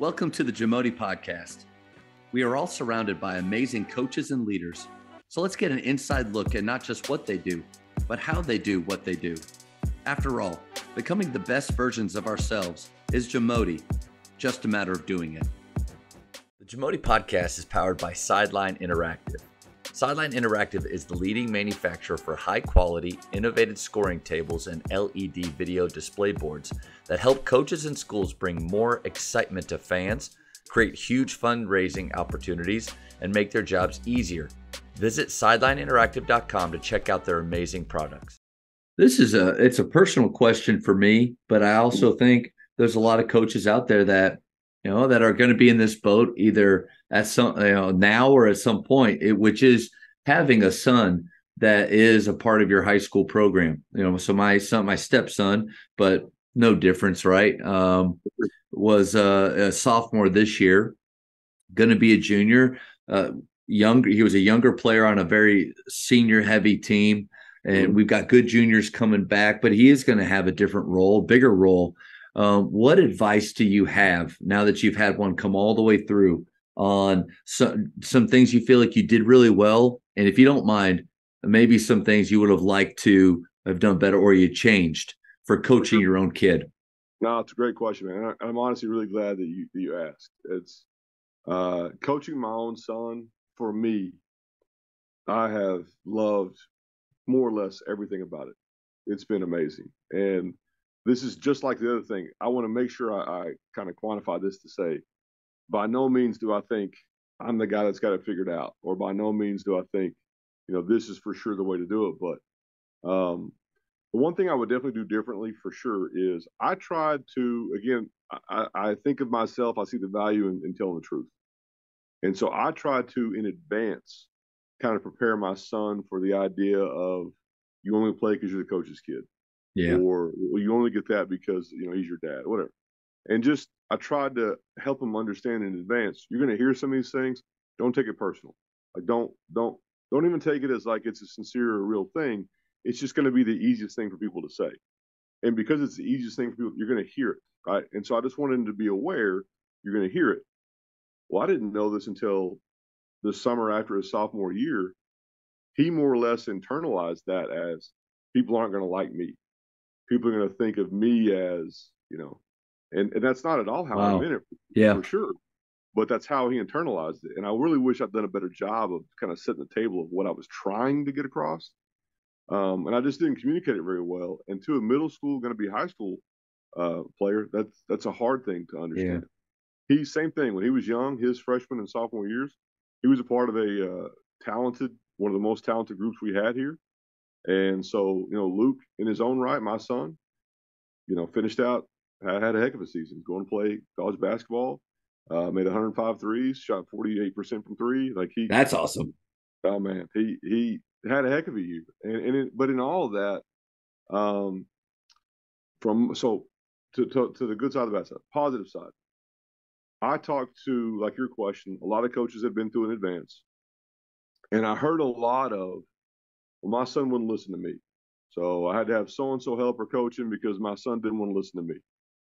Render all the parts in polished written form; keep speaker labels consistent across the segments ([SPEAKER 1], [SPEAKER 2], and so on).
[SPEAKER 1] Welcome to the Jamodi podcast. We are all surrounded by amazing coaches and leaders. So let's get an inside look at not just what they do, but how they do what they do. After all, becoming the best versions of ourselves is Jamodi, just a matter of doing it. The Jamodi podcast is powered by Sideline Interactive. Sideline Interactive is the leading manufacturer for high-quality, innovative scoring tables and LED video display boards that help coaches and schools bring more excitement to fans, create huge fundraising opportunities, and make their jobs easier. Visit sidelineinteractive.com to check out their amazing products. It's a personal question for me, but I also think there's a lot of coaches out there that that are going to be in this boat either at some, now or at some point, which is having a son that is a part of your high school program. So my stepson, but no difference, right? Was a sophomore this year, going to be a junior. He was a younger player on a very senior heavy team, and we've got good juniors coming back, but he is going to have a different role, bigger role. What advice do you have now that you've had one come all the way through on some things you feel like you did really well? And if you don't mind, maybe some things you would have liked to have done better or you changed for coaching your own kid?
[SPEAKER 2] No, it's a great question, man. I'm honestly really glad that you asked. It's coaching my own son. For me, I have loved more or less everything about it. It's been amazing. And this is just like the other thing. I want to make sure I kind of quantify this to say, by no means do I think I'm the guy that's got it figured out, or by no means do I think, this is for sure the way to do it. But the one thing I would definitely do differently for sure is I tried to, again, I think of myself, I see the value in telling the truth. And so I tried to, in advance, kind of prepare my son for the idea of you only play because you're the coach's kid.
[SPEAKER 1] Yeah.
[SPEAKER 2] Or well, you only get that because, he's your dad, whatever. And just, I tried to help him understand in advance, you're going to hear some of these things. Don't take it personal. Like, don't even take it as like it's a sincere or real thing. It's just going to be the easiest thing for people to say. And because it's the easiest thing for people, you're going to hear it, right? And so I just wanted him to be aware you're going to hear it. Well, I didn't know this until the summer after his sophomore year. He more or less internalized that as people aren't going to like me. People are going to think of me as, and that's not at all how I meant it, for sure. But that's how he internalized it. And I really wish I'd done a better job of kind of setting the table of what I was trying to get across. And I just didn't communicate it very well. And to a middle school, going to be high school player, that's a hard thing to understand. Yeah. Same thing. When he was young, his freshman and sophomore years, he was a part of one of the most talented groups we had here. And so, Luke, in his own right, my son, finished out, had a heck of a season, going to play college basketball, made 105 threes, shot 48% from three.
[SPEAKER 1] That's awesome.
[SPEAKER 2] Oh man, he had a heck of a year. But in all of that, to the good side of the bad side, positive side, I talked to, like your question, a lot of coaches have been through in advance. And I heard a lot of, well, my son wouldn't listen to me. So I had to have so-and-so help her coaching because my son didn't want to listen to me.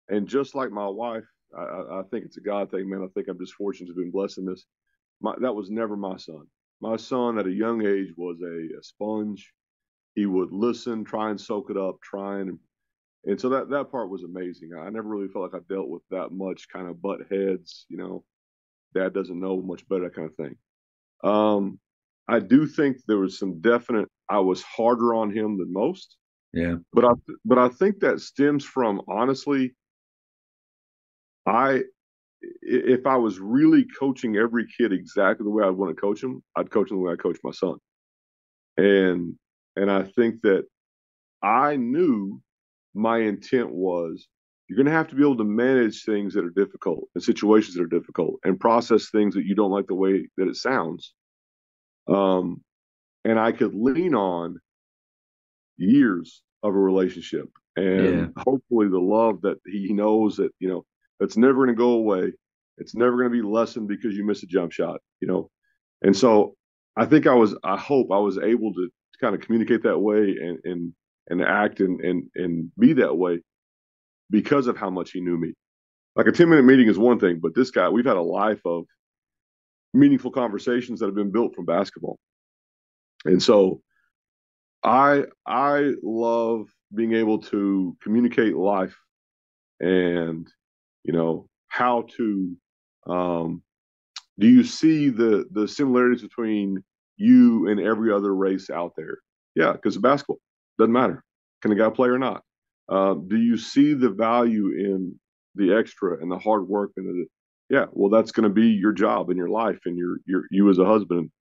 [SPEAKER 2] And just like my wife, I think it's a God thing, man. I think I'm just fortunate to have been blessed in this. That was never my son. My son at a young age was a sponge. He would listen, try and soak it up, and so that part was amazing. I never really felt like I dealt with that much kind of butt heads, dad doesn't know much better, that kind of thing. I do think there was some definite, I was harder on him than most.
[SPEAKER 1] Yeah.
[SPEAKER 2] But I think that stems from, honestly, if I was really coaching every kid exactly the way I want to coach them, I'd coach them the way I coach my son. And I think that I knew my intent was you're going to have to be able to manage things that are difficult and situations that are difficult and process things that you don't like the way that it sounds. And I could lean on years of a relationship and hopefully the love that he knows that, that's never going to go away. It's never going to be lessened because you miss a jump shot, And so I think I hope I was able to kind of communicate that way and act and be that way because of how much he knew me. like a 10-minute meeting is one thing, but this guy, we've had a life of meaningful conversations that have been built from basketball. And so I love being able to communicate life and how to do you see the similarities between you and every other race out there? Yeah, because of basketball doesn't matter. Can a guy play or not? Do you see the value in the extra and the hard work and yeah? Well, that's going to be your job and your life and you as a husband.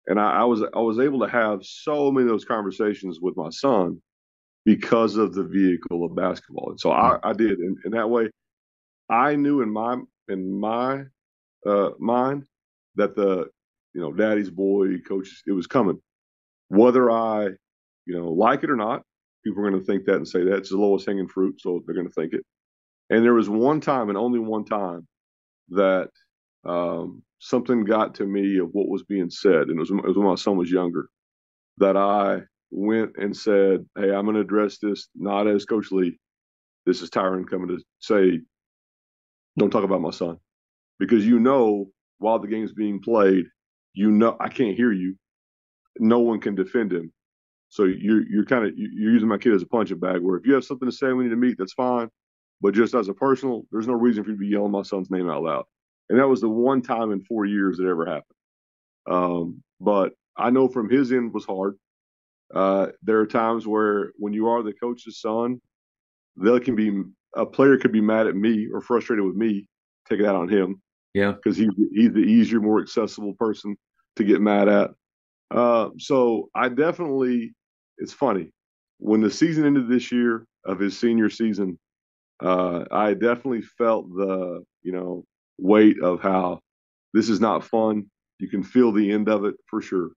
[SPEAKER 2] And I was able to have so many of those conversations with my son because of the vehicle of basketball. And so I did, and that way I knew in my mind that daddy's boy coach, it was coming, whether I like it or not. People are going to think that and say that it's the lowest hanging fruit, so they're going to think it. And there was one time, and only one time, that something got to me of what was being said, and it was when my son was younger, that I went and said, "Hey, I'm going to address this not as Coach Lee. This is Tyron coming to say, don't talk about my son, because while the game's being played, I can't hear you. No one can defend him. So you're using my kid as a punching bag. Where if you have something to say, we need to meet. That's fine. But just as a personal, there's no reason for you to be yelling my son's name out loud." And that was the one time in 4 years that ever happened. But I know from his end was hard. There are times where when you are the coach's son, a player could be mad at me or frustrated with me, take it out on him.
[SPEAKER 1] Yeah.
[SPEAKER 2] Because he's the easier, more accessible person to get mad at. So I definitely, it's funny, when the season ended this year of his senior season, I definitely felt the weight of how this is not fun. You can feel the end of it for sure.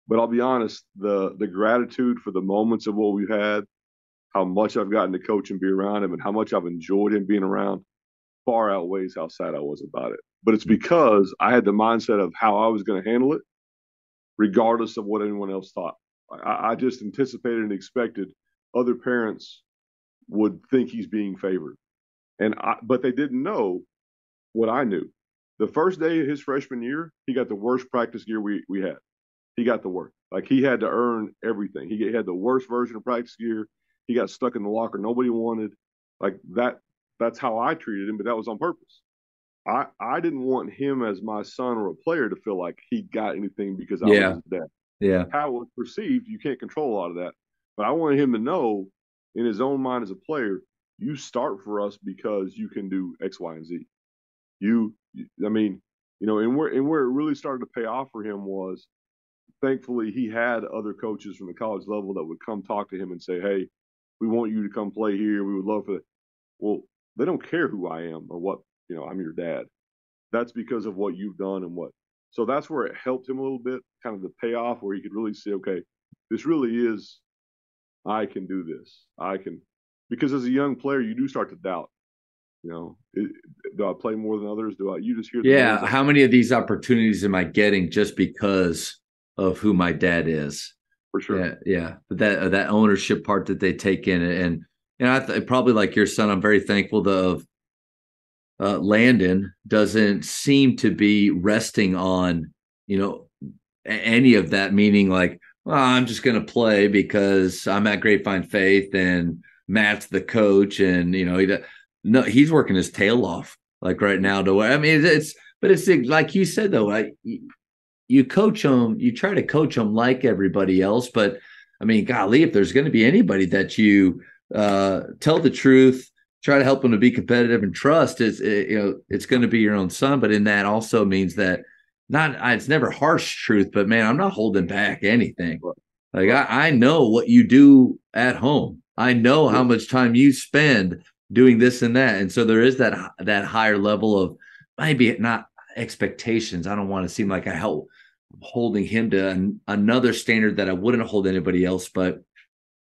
[SPEAKER 2] But I'll be honest, the gratitude for the moments of what we've had, how much I've gotten to coach and be around him, and how much I've enjoyed him being around, far outweighs how sad I was about it. But it's because I had the mindset of how I was going to handle it, regardless of what anyone else thought. I just anticipated and expected other parents would think he's being favored, but they didn't know what I knew. The first day of his freshman year, he got the worst practice gear we had. He got the worst. Like, he had to earn everything. He had the worst version of practice gear. He got stuck in the locker nobody wanted. Like that. That's how I treated him, but that was on purpose. I didn't want him as my son or a player to feel like he got anything because I was his dad.
[SPEAKER 1] Yeah.
[SPEAKER 2] How it was perceived, you can't control a lot of that. But I wanted him to know in his own mind as a player, you start for us because you can do X, Y, and Z. I mean, and where it really started to pay off for him was, thankfully, he had other coaches from the college level that would come talk to him and say, "Hey, we want you to come play here. We would love for that." Well, they don't care who I am or what, I'm your dad. That's because of what you've done and what. So that's where it helped him a little bit, kind of the payoff where he could really see, okay, this really is, I can do this. I can, because as a young player, you do start to doubt, do I play more than others? You just hear the names.
[SPEAKER 1] How many of these opportunities am I getting just because of who my dad is?
[SPEAKER 2] For sure.
[SPEAKER 1] Yeah. But that ownership part that they take in, and I probably like your son, I'm very thankful of Landon doesn't seem to be resting on, any of that, meaning like, well, I'm just going to play because I'm at Grapevine Faith and Matt's the coach. And, he's working his tail off like right now to where, I mean, it's like you said, though, like you coach them, you try to coach them like everybody else. But I mean, golly, if there's going to be anybody that you tell the truth, try to help them to be competitive and trust, it's going to be your own son. But in that also means that it's never harsh truth, but man, I'm not holding back anything. Like I know what you do at home. I know how much time you spend doing this and that. And so there is that higher level of maybe not expectations. I don't want to seem like I'm holding him to another standard that I wouldn't hold anybody else, but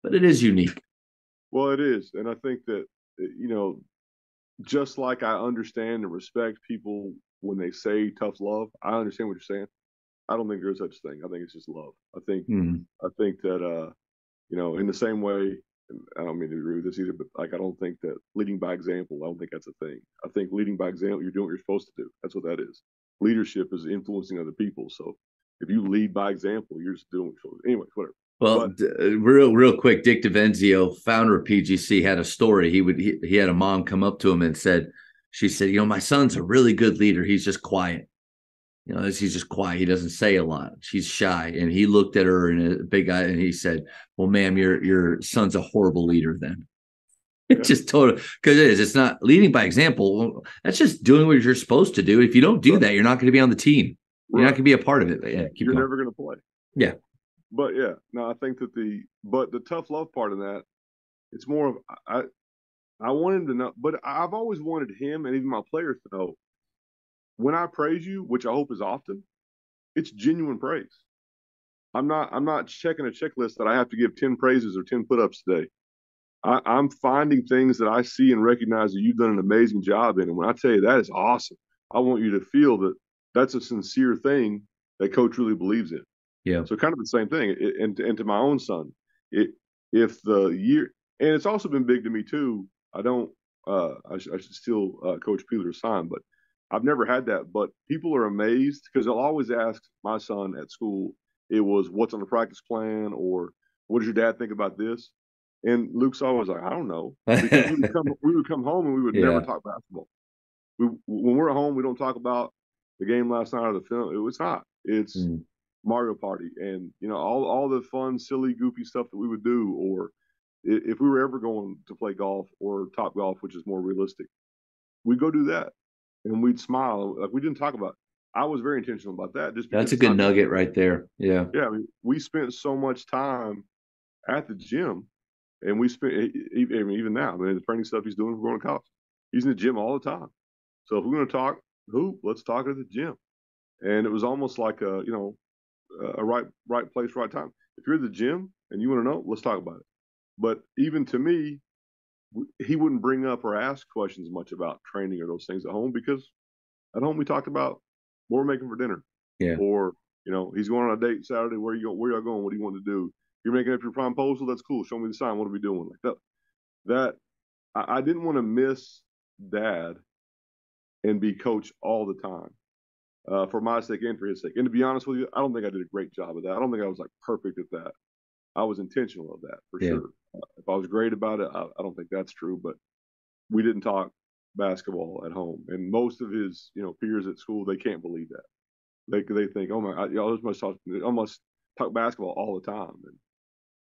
[SPEAKER 1] it is unique.
[SPEAKER 2] Well, it is. And I think that, just like I understand and respect people when they say tough love, I understand what you're saying. I don't think there's such thing. I think it's just love. I think that in the same way and I don't mean to agree with this either, but like, I don't think that leading by example, I don't think that's a thing. I think leading by example, you're doing what you're supposed to do. That's what that is. Leadership is influencing other people. So if you lead by example, you're just doing what you're supposed to do. Anyway, whatever.
[SPEAKER 1] Well, real quick, Dick DeVenzio, founder of PGC, had a story. He had a mom come up to him and she said, my son's a really good leader. He's just quiet. He's just quiet. He doesn't say a lot. She's shy. And he looked at her and a big eye and he said, well, ma'am, your son's a horrible leader then. It's just total, because it is. It's not leading by example. That's just doing what you're supposed to do. If you don't do that, you're not going to be on the team. You're not going to be a part of it. But
[SPEAKER 2] you're never going to play.
[SPEAKER 1] Yeah.
[SPEAKER 2] But I think that the tough love part of that, it's more of, I want him to know, but I've always wanted him and even my players to know, when I praise you, which I hope is often, it's genuine praise. I'm not checking a checklist that I have to give 10 praises or 10 put-ups today. I'm finding things that I see and recognize that you've done an amazing job in. And when I tell you that is awesome, I want you to feel that that's a sincere thing that coach really believes in.
[SPEAKER 1] Yeah.
[SPEAKER 2] So kind of the same thing. And to my own son, if the year, and it's also been big to me too. I should steal Coach Peeler's sign, but I've never had that. But people are amazed because they'll always ask my son at school, it was, what's on the practice plan, or what does your dad think about this? And Luke's always like, I don't know. Because we would come home and we would never talk basketball. When we're at home, we don't talk about the game last night or the film. It's Mario Party and, all the fun, silly, goofy stuff that we would do. Or if we were ever going to play golf or Top Golf, which is more realistic, we'd go do that. And we'd smile. Like, we didn't talk about it. I was very intentional about that.
[SPEAKER 1] That's a good nugget right there. Yeah.
[SPEAKER 2] Yeah. We spent so much time at the gym, and we spent, even now, the training stuff he's doing for going to college, he's in the gym all the time. So if we're going to talk hoop, let's talk at the gym. And it was almost like a right place, right time. If you're at the gym and you want to know, let's talk about it. But even to me, he wouldn't bring up or ask questions much about training or those things at home, because at home we talked about what we're making for dinner.
[SPEAKER 1] Yeah.
[SPEAKER 2] Or, he's going on a date Saturday. Where y'all going? What do you want to do? You're making up your proposal? That's cool. Show me the sign. What are we doing? Like that I didn't want to miss Dad and be coach all the time, for my sake and for his sake. And to be honest with you, I don't think I did a great job of that. I don't think I was like perfect at that. I was intentional of that for sure. If I was great about it, I don't think that's true. But we didn't talk basketball at home, and most of his peers at school, they can't believe that. They think, oh my, y'all must talk basketball all the time, and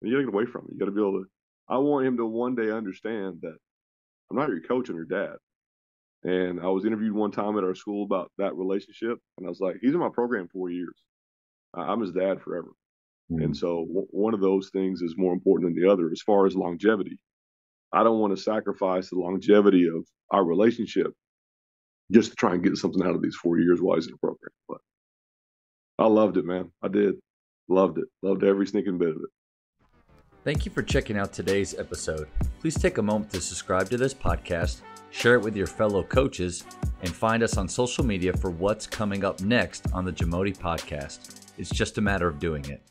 [SPEAKER 2] you got to get away from it. You got to be able to. I want him to one day understand that I'm not your coach, I'm your dad. And I was interviewed one time at our school about that relationship, and I was like, he's in my program 4 years. I'm his dad forever. And so one of those things is more important than the other as far as longevity. I don't want to sacrifice the longevity of our relationship just to try and get something out of these 4 years while he's in the program. But I loved it, man. I did. Loved it. Loved every sneaking bit of it.
[SPEAKER 1] Thank you for checking out today's episode. Please take a moment to subscribe to this podcast, share it with your fellow coaches, and find us on social media for what's coming up next on the Jamodi podcast. It's just a matter of doing it.